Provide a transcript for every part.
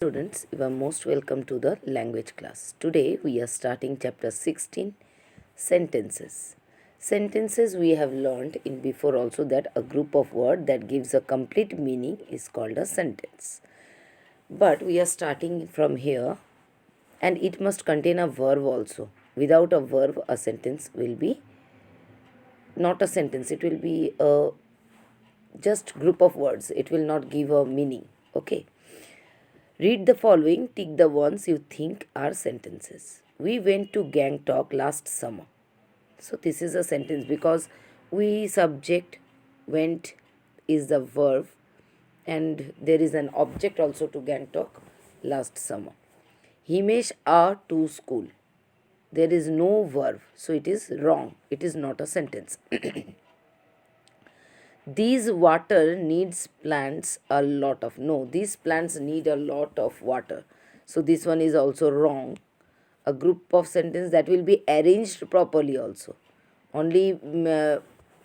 Students, you are most welcome to the language class. Today we are starting chapter 16, sentences. Sentences we have learned in before also that a group of words that gives a complete meaning is called a sentence. But we are starting from here and it must contain a verb also. Without a verb, a sentence will be not a sentence, it will be a just group of words. It will not give a meaning. Okay. Read the following, tick the ones you think are sentences. We went to Gangtok last summer. So this is a sentence because we subject went is the verb and there is an object also to Gangtok last summer. Himesh are to school. There is no verb, so it is wrong. It is not a sentence. These water needs plants a lot of. No, these plants need a lot of water. So this one is also wrong. A group of sentence that will be arranged properly also. Only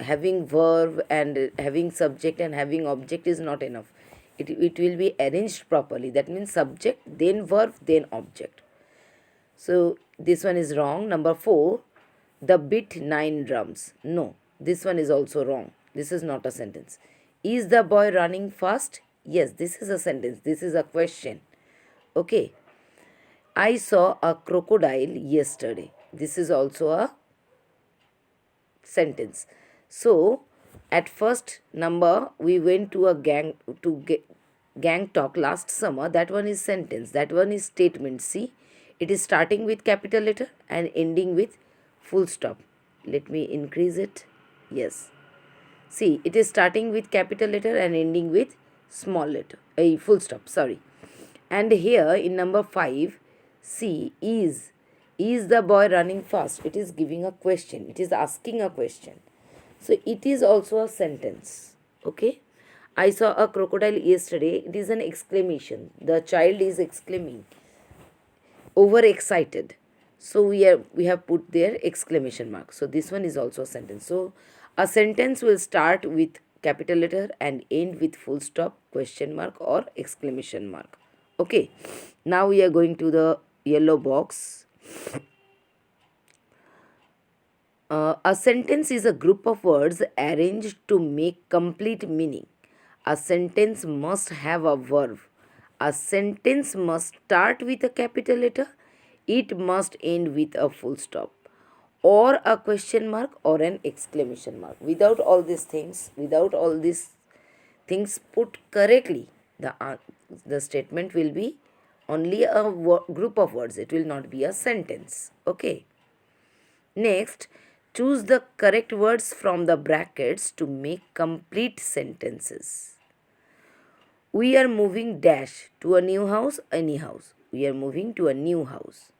having verb and having subject and having object is not enough. It will be arranged properly. That means subject, then verb, then object. So this one is wrong. Number 4, the beat 9 drums. No, this one is also wrong. This is not a sentence. Is the boy running fast? Yes, this is a sentence. This is a question. Okay. I saw a crocodile yesterday. This is also a sentence. So, at first number we went to a gang talk last summer. That one is sentence. That one is statement. See, it is starting with capital letter and ending with full stop. Let me increase it. Yes. See, it is starting with capital letter and ending with small letter. A full stop. Sorry. And here in number 5, see, is the boy running fast? It is giving a question. It is asking a question. So it is also a sentence. Okay. I saw a crocodile yesterday. It is an exclamation. The child is exclaiming. Overexcited. So we have put there exclamation mark. So this one is also a sentence. So a sentence will start with capital letter and end with full stop, question mark or exclamation mark. Okay. Now we are going to the yellow box. A sentence is a group of words arranged to make complete meaning. A sentence must have a verb. A sentence must start with a capital letter. It must end with a full stop or a question mark or an exclamation mark. Without all these things, put correctly, the statement will be only a group of words. It will not be a sentence. Okay. Next, choose the correct words from the brackets to make complete sentences. We are moving dash to a new house, any house. We are moving to a new house.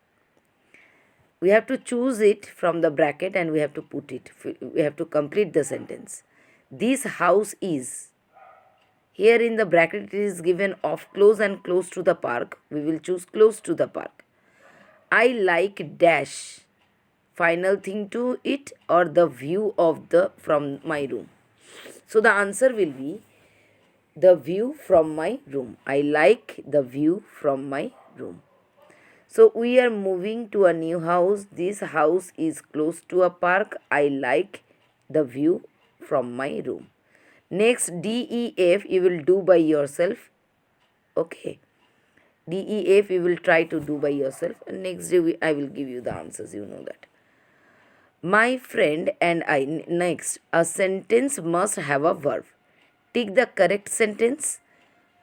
We have to choose it from the bracket and we have to put it. We have to complete the sentence. This house is. Here in the bracket it is given off close and close to the park. We will choose close to the park. I like dash. Final thing to it or the view of the from my room. So the answer will be the view from my room. I like the view from my room. So we are moving to a new house. This house is close to a park. I like the view from my room. Next, D, E, F you will do by yourself. Okay. D, E, F you will try to do by yourself. And next day I will give you the answers. You know that. My friend and I. Next, a sentence must have a verb. Tick the correct sentence.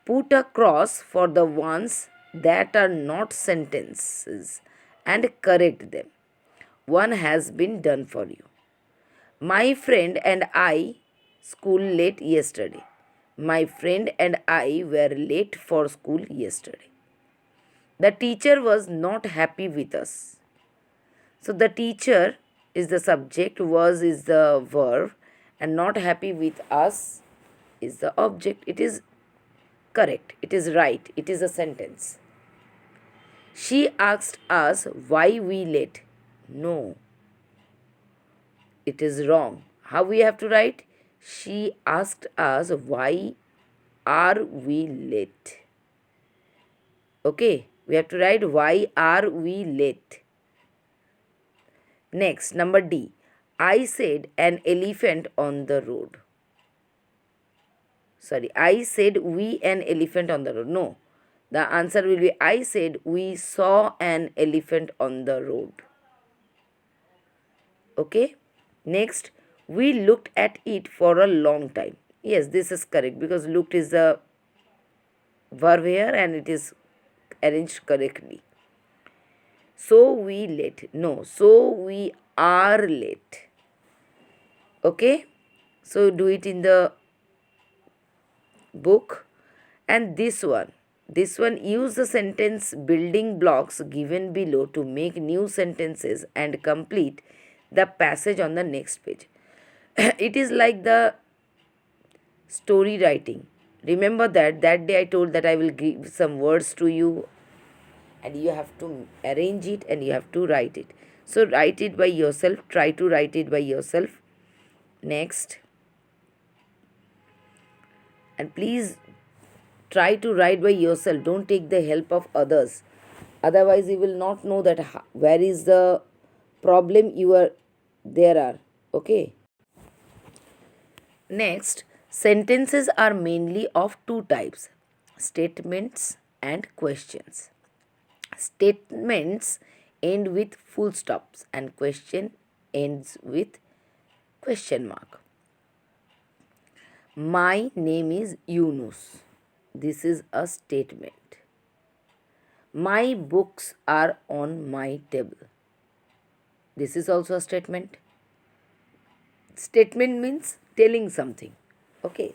Put a cross for the ones that are not sentences and correct them. One has been done for you. My friend and I school late yesterday. My friend and I were late for school yesterday. The teacher was not happy with us. So the teacher is the subject, was is the verb, and not happy with us is the object. It is correct. It is right. It is a sentence. She asked us why we late. No, it is wrong. How we have to write? She asked us why are we late. Okay, we have to write why are we late. Next, number D. I said an elephant on the road. Sorry, I said we an elephant on the road. No, the answer will be I said we saw an elephant on the road. Okay. Next, we looked at it for a long time. Yes, this is correct because looked is a verb here and it is arranged correctly. So we late. No, so we are late. Okay. So do it in the book. And this one use the sentence building blocks given below to make new sentences and complete the passage on the next page. It is like the story writing. Remember that day I told that I will give some words to you and you have to arrange it and you have to write it. So write it by yourself. Try to write it by yourself. Next. And please try to write by yourself. Don't take the help of others. Otherwise, you will not know that where is the problem there are. Okay. Next, sentences are mainly of two types: statements and questions. Statements end with full stops and question ends with question mark. My name is Yunus. This is a statement. My books are on my table. This is also a statement. Statement means telling something. Okay.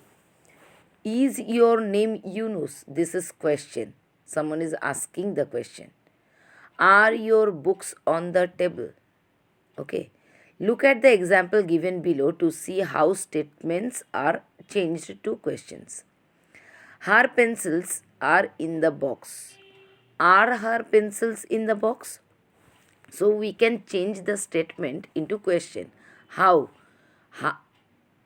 Is your name Yunus? This is question. Someone is asking the question. Are your books on the table? Okay. Look at the example given below to see how statements are changed to questions. Her pencils are in the box. Are her pencils in the box? So we can change the statement into question. How?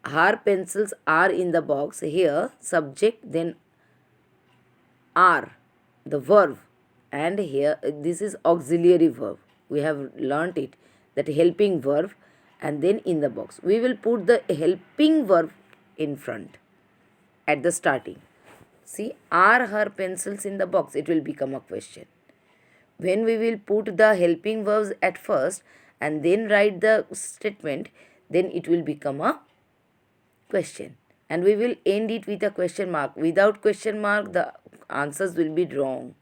Her pencils are in the box. Here, subject, then are, the verb. And here, this is auxiliary verb. We have learnt it, that helping verb and then in the box. We will put the helping verb in front at the starting. See, are her pencils in the box? It will become a question. When we will put the helping verbs at first and then write the statement, then it will become a question. And we will end it with a question mark. Without question mark, the answers will be wrong.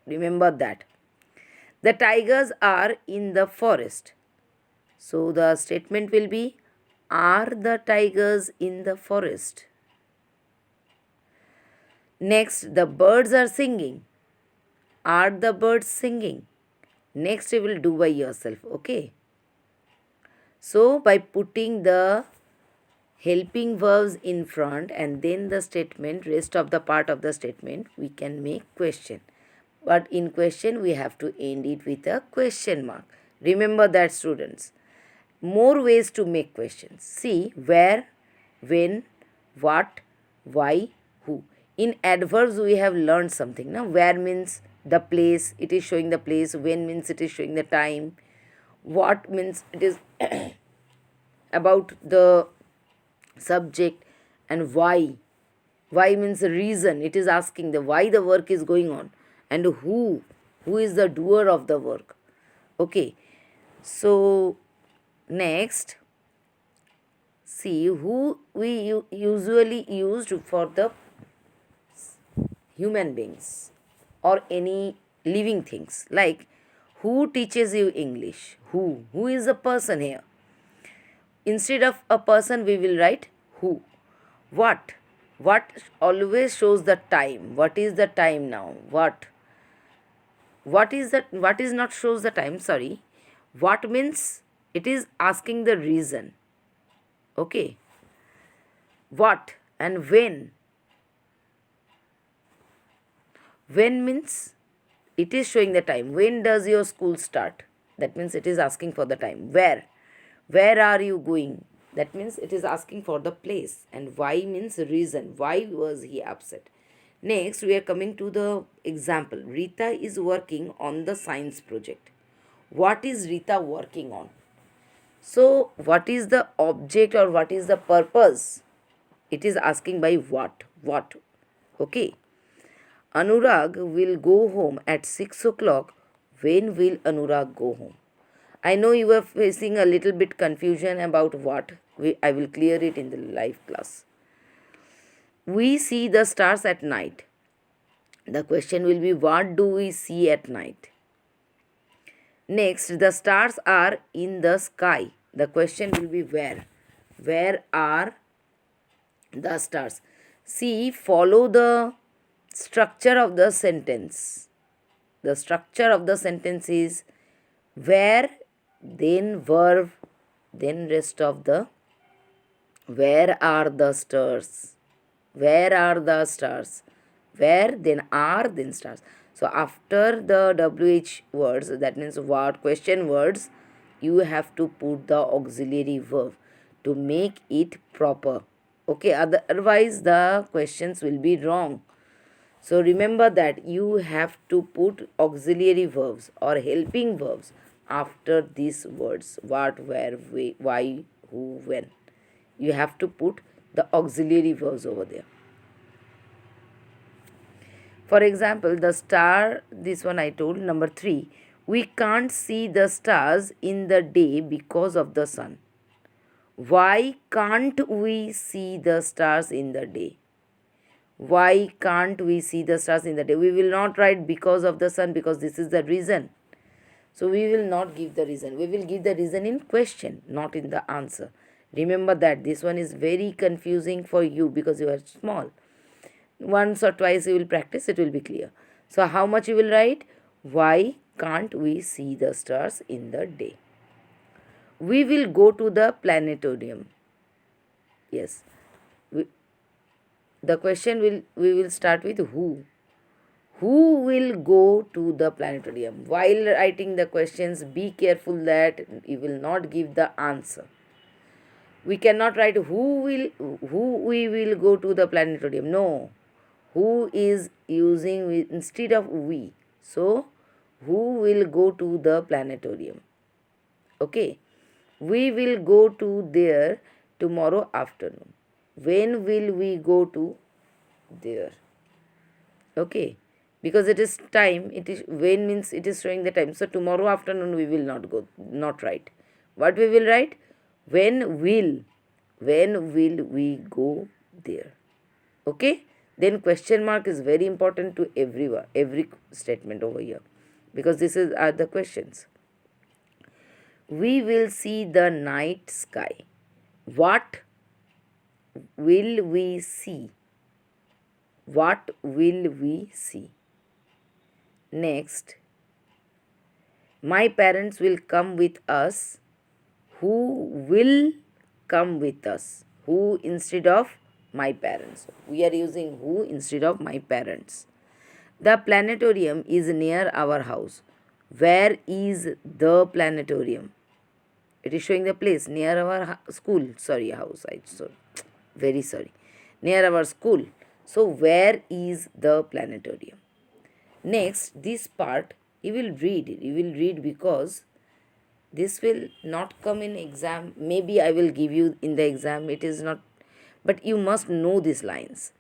Remember that. The tigers are in the forest. So the statement will be, are the tigers in the forest? Next, the birds are singing. Are the birds singing? Next, you will do by yourself. Okay. So, by putting the helping verbs in front and then the statement, rest of the part of the statement, we can make question. But in question, we have to end it with a question mark. Remember that, students. More ways to make questions. See, where, when, what, why, who. In adverbs, we have learned something. Now, where means the place, it is showing the place. When means it is showing the time. What means it is about the subject. And why. Why means the reason. It is asking the why the work is going on. And who is the doer of the work. Okay. So, next, see who we usually used for the human beings or any living things, like who teaches you English? Who is the person here? Instead of a person, we will write who. What always shows the time. What is the time now? What is not shows the time, sorry. What means it is asking the reason. Okay. What and when. When means it is showing the time. When does your school start? That means it is asking for the time. Where are you going? That means it is asking for the place. And why means reason. Why was he upset? Next, we are coming to the example. Rita is working on the science project. What is Rita working on? So, what is the object or what is the purpose? It is asking by what? What? Okay. Anurag will go home at 6 o'clock. When will Anurag go home? I know you are facing a little bit confusion about what. I will clear it in the live class. We see the stars at night. The question will be, what do we see at night? Next, the stars are in the sky. The question will be where? Where are the stars? See, follow the structure of the sentence. The structure of the sentence is where, then verb, then rest of the where are the stars? Where are the stars? Where, then are, then stars. So after the WH words, that means what question words, you have to put the auxiliary verb to make it proper. Okay, otherwise the questions will be wrong. So remember that you have to put auxiliary verbs or helping verbs after these words. What, where, why, who, when. You have to put the auxiliary verbs over there. For example, the star, this one I told, number 3. We can't see the stars in the day because of the sun. Why can't we see the stars in the day? Why can't we see the stars in the day? We will not write because of the sun, because this is the reason. So we will not give the reason. We will give the reason in question, not in the answer. Remember that this one is very confusing for you because you are small. Once or twice you will practice, it will be clear. So how much you will write? Why can't we see the stars in the day? We will go to the planetarium. Yes. The question we will start with who. Who will go to the planetarium? While writing the questions, be careful that you will not give the answer. We cannot write who we will go to the planetarium. No. Who is using instead of we. So, who will go to the planetarium? Okay. We will go to there tomorrow afternoon. When will we go to there? Okay. Because it is time, it is when means it is showing the time. So tomorrow afternoon we will not go, not write. What we will write? When will we go there? Okay. Then question mark is very important to everyone, every statement over here, because this are the questions. We will see the night sky. What will we see? What will we see? Next, my parents will come with us. Who will come with us? Who instead of my parents. We are using who instead of my parents. The planetarium is near our house. Where is the planetarium? It is showing the place near our school. Sorry, house. Very sorry. Near our school. So, where is the planetarium? Next, this part you will read. You will read because this will not come in exam. Maybe I will give you in the exam. It is not, but you must know these lines.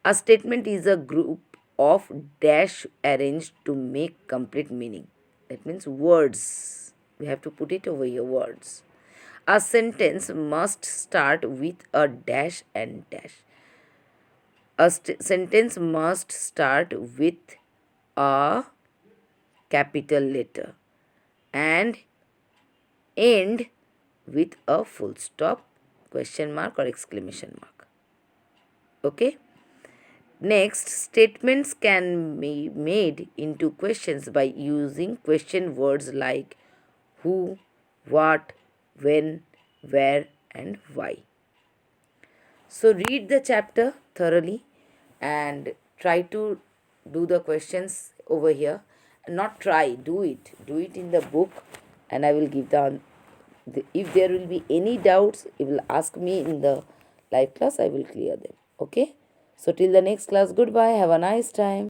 A statement is a group of dash arranged to make complete meaning. That means words. We have to put it over here, words. A sentence must start with a dash and dash. A sentence must start with a capital letter and end with a full stop, question mark or exclamation mark. Okay. Next, statements can be made into questions by using question words like who, what, when, where and why. So read the chapter thoroughly and try to do the questions over here. Not try, do it. Do it in the book and I will give if there will be any doubts, you will ask me in the live class, I will clear them. Okay. So till the next class, goodbye. Have a nice time.